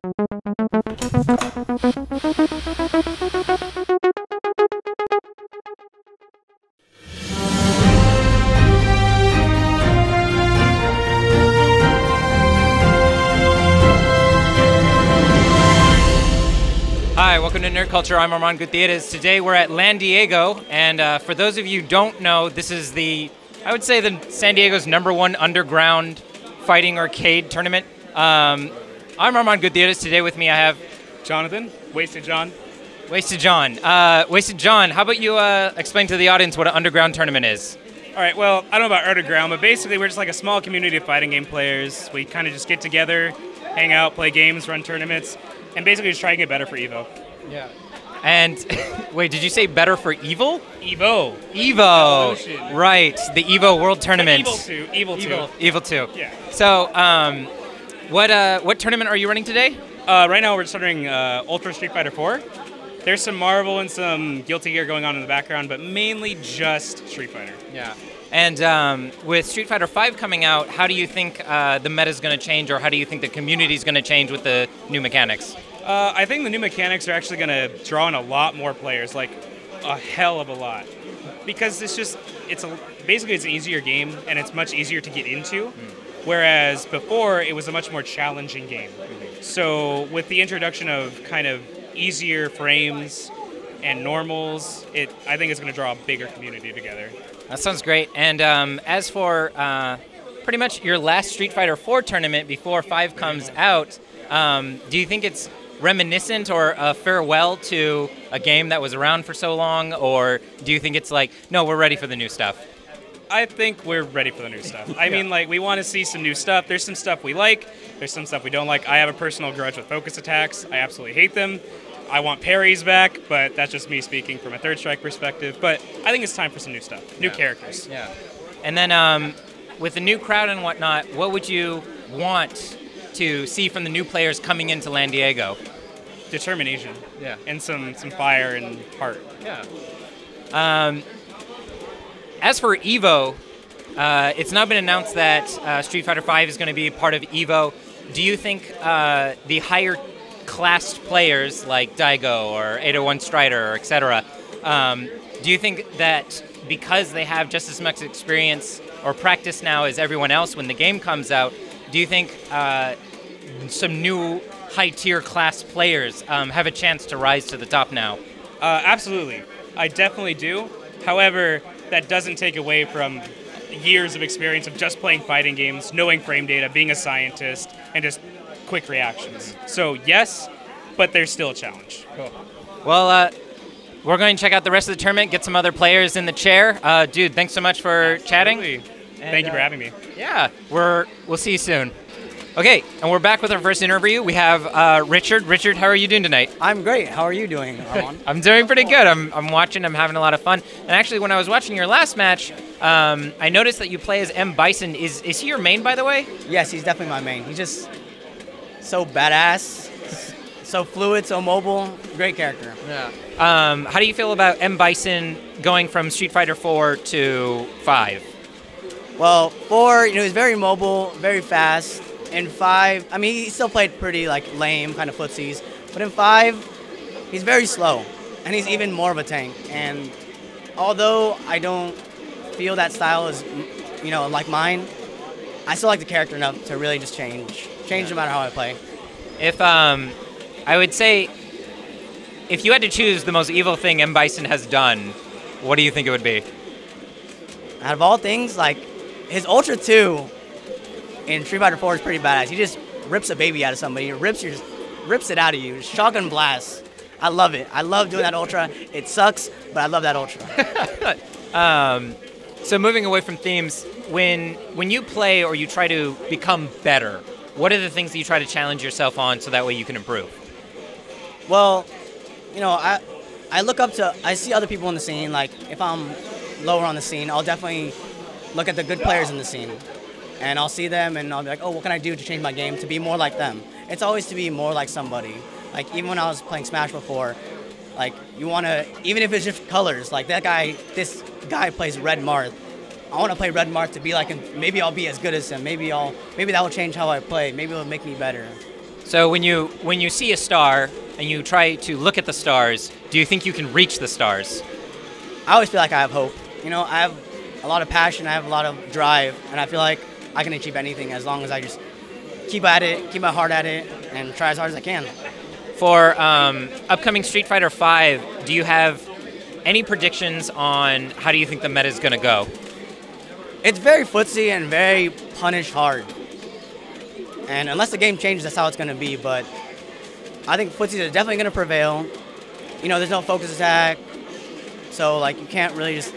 Hi, welcome to Nerd Culture. I'm Armand Gutierrez. Today we're at LANDIEGO, and for those of you who don't know, this is I would say the San Diego's #1 underground fighting arcade tournament. I'm Armand Gutierrez. Today with me I have Jonathan, Wasted John. Wasted John. Wasted John, how about you explain to the audience what an underground tournament is? All right, well, I don't know about underground, but basically we're just like a small community of fighting game players. We kind of just get together, hang out, play games, run tournaments, and basically just try to get better for Evo. Yeah. And wait, did you say better for Evil? Evo. Evo. Evolution. Right, the Evo World Tournament. Evil 2. Evil 2. Yeah. So, what tournament are you running today? Right now we're starting Ultra Street Fighter 4. There's some Marvel and some Guilty Gear going on in the background, but mainly just Street Fighter. Yeah. And with Street Fighter 5 coming out, how do you think the meta is going to change, or how do you think the community is going to change with the new mechanics? I think the new mechanics are actually going to draw in a lot more players, like a hell of a lot. Because basically it's an easier game, and it's much easier to get into, whereas before it was a much more challenging game. So with the introduction of kind of easier frames and normals, I think it's going to draw a bigger community together. That sounds great. And as for pretty much your last Street Fighter 4 tournament before 5 comes out, do you think it's reminiscent or a farewell to a game that was around for so long, or do you think it's like, no, we're ready for the new stuff? I think we're ready for the new stuff. I mean, like, we want to see some new stuff. There's some stuff we like. There's some stuff we don't like. I have a personal grudge with focus attacks. I absolutely hate them. I want parries back, but that's just me speaking from a third strike perspective. But I think it's time for some new stuff, new characters. Yeah. And then with the new crowd and whatnot, what would you want to see from the new players coming into LANDIEGO? Determination. Yeah. And some fire and heart. Yeah. As for Evo, it's now been announced that Street Fighter 5 is going to be part of Evo. Do you think the higher classed players like Daigo or 801 Strider, etc., do you think that because they have just as much experience or practice now as everyone else when the game comes out, do you think some new high-tier class players have a chance to rise to the top now? Absolutely. I definitely do. However, that doesn't take away from years of experience of just playing fighting games, knowing frame data, being a scientist, and just quick reactions. So yes, but there's still a challenge. Cool. Well, we're going to check out the rest of the tournament, get some other players in the chair. Dude, thanks so much for chatting. Thank you for having me. Yeah, we'll see you soon. Okay, and we're back with our first interview. We have Richard. Richard, how are you doing tonight? I'm great. How are you doing, Armand? I'm doing pretty good. I'm watching. I'm having a lot of fun. And actually, when I was watching your last match, I noticed that you play as M. Bison. Is he your main, by the way? Yes, he's definitely my main. He's just so badass, so fluid, so mobile. Great character. Yeah. How do you feel about M. Bison going from Street Fighter 4 to 5? Well, 4, he's very mobile, very fast. In 5, I mean, he still played pretty lame kind of footsies, but in 5, he's very slow, and he's even more of a tank. And although I don't feel that style is, like mine, I still like the character enough to really just change no matter how I play. If I would say, if you had to choose the most evil thing M. Bison has done, what do you think it would be? Out of all things, his Ultra 2 in Street Fighter 4 is pretty badass. He just rips a baby out of somebody. He rips it out of you. Shotgun blast. I love it. I love doing that Ultra. It sucks, but I love that Ultra. So moving away from themes, when you play or you try to become better, what are the things that you try to challenge yourself on so that way you can improve? Well, I look up to, I see other people in the scene. Like, if I'm lower on the scene, I'll definitely look at the good players in the scene. And I'll see them, and I'll be like, oh, what can I do to change my game to be more like them? It's always to be more like somebody. Like, even when I was playing Smash before, you want to, even if it's just colors, this guy plays Red Marth. I want to play Red Marth to be like him. Maybe I'll be as good as him. Maybe that will change how I play. Maybe it'll make me better. So when you see a star and you try to look at the stars, do you think you can reach the stars? I always feel like I have hope. You know, I have a lot of passion, I have a lot of drive, and I feel like I can achieve anything as long as I just keep at it, keep my heart at it, and try as hard as I can. For upcoming Street Fighter V, do you have any predictions on how do you think the meta is going to go? It's very footsie and very punish hard. And unless the game changes, that's how it's going to be. But I think footsies are definitely going to prevail. You know, there's no focus attack. So, like, you can't really just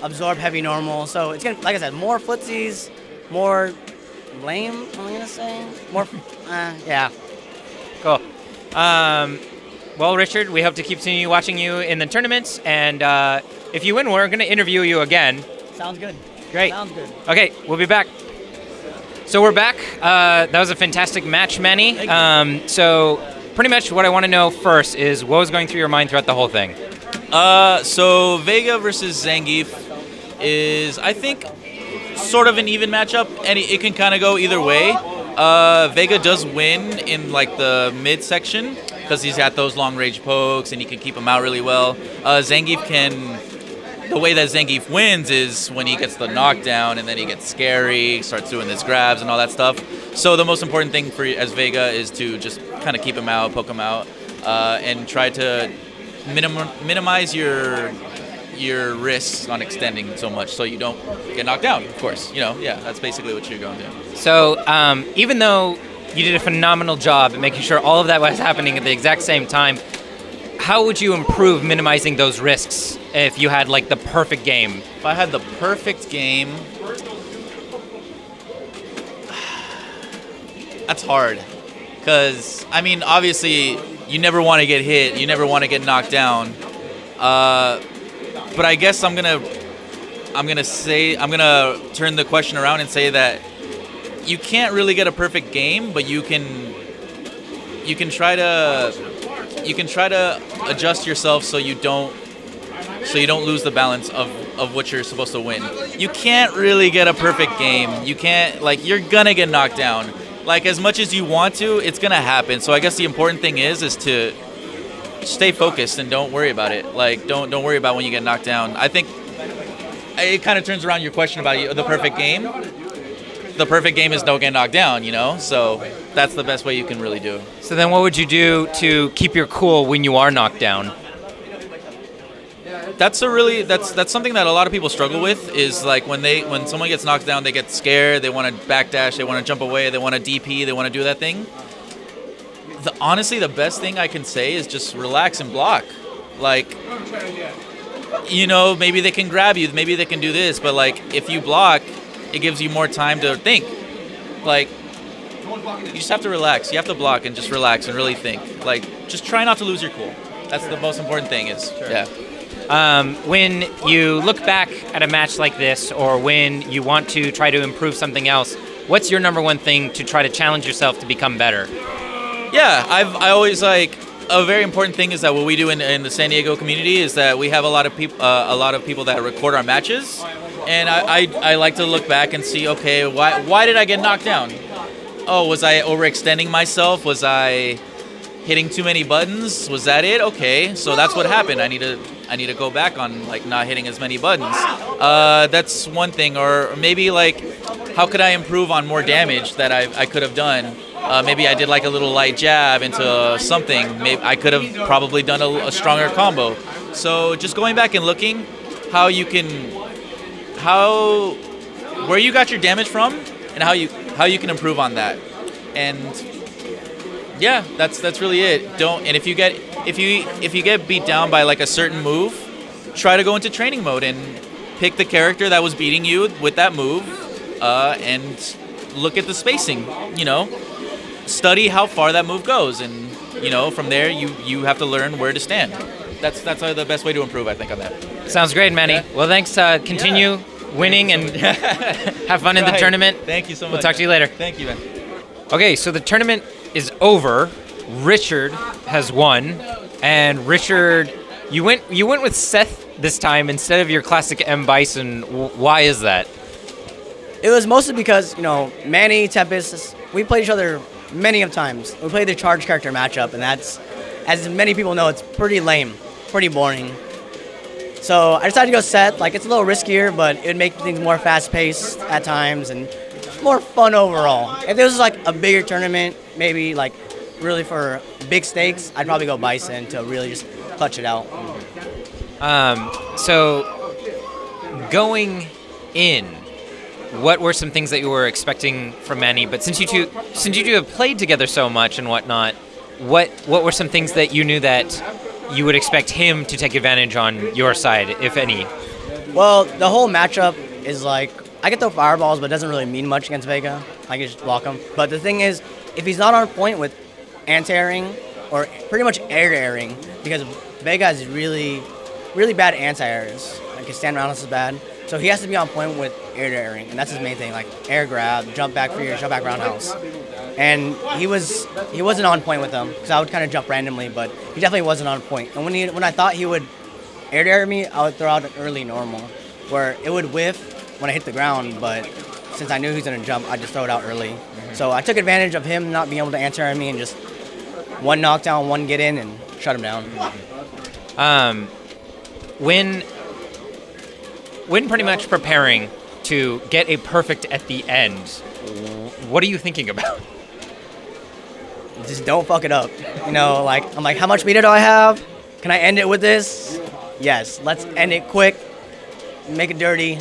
absorb heavy normal. So it's going to, like I said, more footsies, more lame, am I going to say? More, yeah. Cool. Well, Richard, we hope to continue watching you in the tournaments. And if you win, we're going to interview you again. Sounds good. Great. Sounds good. Okay, we'll be back. So we're back. That was a fantastic match, Manny. So pretty much what I want to know first is what was going through your mind throughout the whole thing? So Vega versus Zangief is, I think, sort of an even matchup, and it can kind of go either way. Vega does win in like the mid section because he's got those long range pokes and he can keep them out really well. Zangief can. The way that Zangief wins is when he gets the knockdown and then he gets scary, starts doing his grabs and all that stuff. So the most important thing for as Vega is to just kind of keep him out, poke him out, and try to minimize your risks on extending so much so you don't get knocked down, of course. You know, yeah, that's basically what you're going to do. So even though you did a phenomenal job at making sure all of that was happening at the exact same time, how would you improve minimizing those risks if you had like the perfect game? If I had the perfect game, that's hard. Because, I mean, obviously, you never want to get hit. You never want to get knocked down. But I guess I'm gonna turn the question around and say that you can't really get a perfect game, but you can try to adjust yourself so you don't lose the balance of what you're supposed to win. You can't really get a perfect game. You can't, like, you're gonna get knocked down. Like, as much as you want to, it's gonna happen. So I guess the important thing is to stay focused and don't worry about it. Like, don't worry about when you get knocked down. I think it kind of turns around your question about the perfect game. The perfect game is don't get knocked down, you know? So that's the best way you can really do. So then what would you do to keep your cool when you are knocked down? That's something that a lot of people struggle with, is like when someone gets knocked down, they get scared, they want to backdash, they want to jump away, they want to DP, they want to do that thing. Honestly, the best thing I can say is just relax and block. Like, you know, maybe they can grab you, maybe they can do this, but like if you block, it gives you more time to think. Like, you just have to relax. You have to block and just relax and really think. Like, just try not to lose your cool. That's the most important thing is, yeah. When you look back at a match like this, or when you want to try to improve something else, what's your number one thing to try to challenge yourself to become better? Yeah, I always like, a very important thing is that what we do in the San Diego community is that we have a lot of people that record our matches, and I like to look back and see, okay, why did I get knocked down? Oh, was I overextending myself? Was I hitting too many buttons? Was that it? Okay, so that's what happened. I need to go back on like not hitting as many buttons. That's one thing. Or maybe like, how could I improve on more damage that I could have done? Maybe I did like a little light jab into something. Maybe I could have probably done a stronger combo. So just going back and looking where you got your damage from and how you can improve on that. And yeah, that's really it. And if you get beat down by like a certain move, try to go into training mode and pick the character that was beating you with that move, and look at the spacing. You know, study how far that move goes, and you know, from there you have to learn where to stand. That's the best way to improve, I think, on that. Sounds great, Manny. Yeah. Well, thanks. Continue winning and have fun in the tournament. Thank you so much. We'll talk to you later. Thank you, man. Okay, so the tournament is over. Richard has won, and Richard, you went with Seth this time instead of your classic M. Bison. Why is that? It was mostly because, you know, Manny, Tempest, we played each other many of times. We played the charge character matchup, and that's, as many people know, it's pretty lame, pretty boring. So I decided to go set. Like, it's a little riskier, but it would make things more fast-paced at times and more fun overall. If this was like a bigger tournament, maybe like really for big stakes, I'd probably go Bison to really just clutch it out. So going in, what were some things that you were expecting from Manny? But since you two have played together so much and whatnot, what were some things that you knew that you would expect him to take advantage on your side, if any? Well, the whole matchup is like, I get throw fireballs, but it doesn't really mean much against Vega. I can just block him. But the thing is, if he's not on point with anti-airing, or pretty much air-airing, because Vega is really, really bad anti-airs. Like, his stand roundhouse is bad. So he has to be on point with air-airing, and that's his main thing, like air grab, jump back for your jump back roundhouse. And he wasn't on point with them, because I would kind of jump randomly, but he definitely wasn't on point. And when I thought he would air me, I would throw out an early normal, where it would whiff when I hit the ground, but since I knew he was going to jump, I just throw it out early. So I took advantage of him not being able to answer me and just one knockdown, one get in, and shut him down. When pretty much preparing to get a perfect at the end, what are you thinking about? Just don't fuck it up. You know, like, I'm like, how much meter do I have? Can I end it with this? Yes, let's end it quick, make it dirty.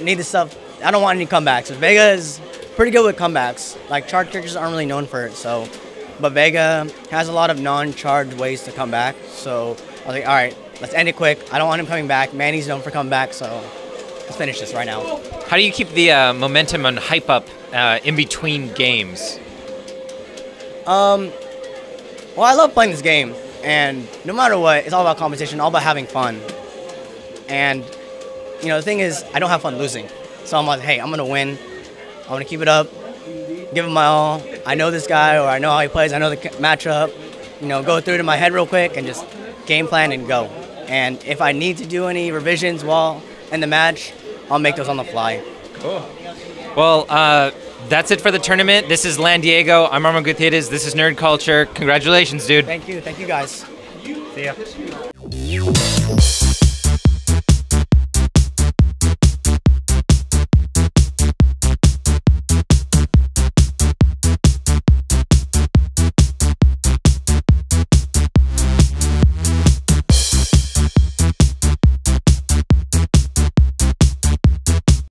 Need the stuff. I don't want any comebacks. Vega is pretty good with comebacks. Like, charge characters aren't really known for it, so. But Vega has a lot of non-charged ways to come back, so I was like, all right, let's end it quick. I don't want him coming back. Manny's known for coming back, so let's finish this right now. How do you keep the momentum and hype up in between games? Well, I love playing this game, and no matter what, it's all about competition, all about having fun. And you know, the thing is, I don't have fun losing. So I'm like, hey, I'm going to win. I'm going to keep it up, give him my all. I know this guy, or I know how he plays. I know the matchup. You know, go through it in my head real quick and just game plan and go. And if I need to do any revisions while in the match, I'll make those on the fly. Cool. Well, that's it for the tournament. This is LANDIEGO. I'm Armand Gutierrez. This is Nerd Culture. Congratulations, dude. Thank you. Thank you, guys. See ya.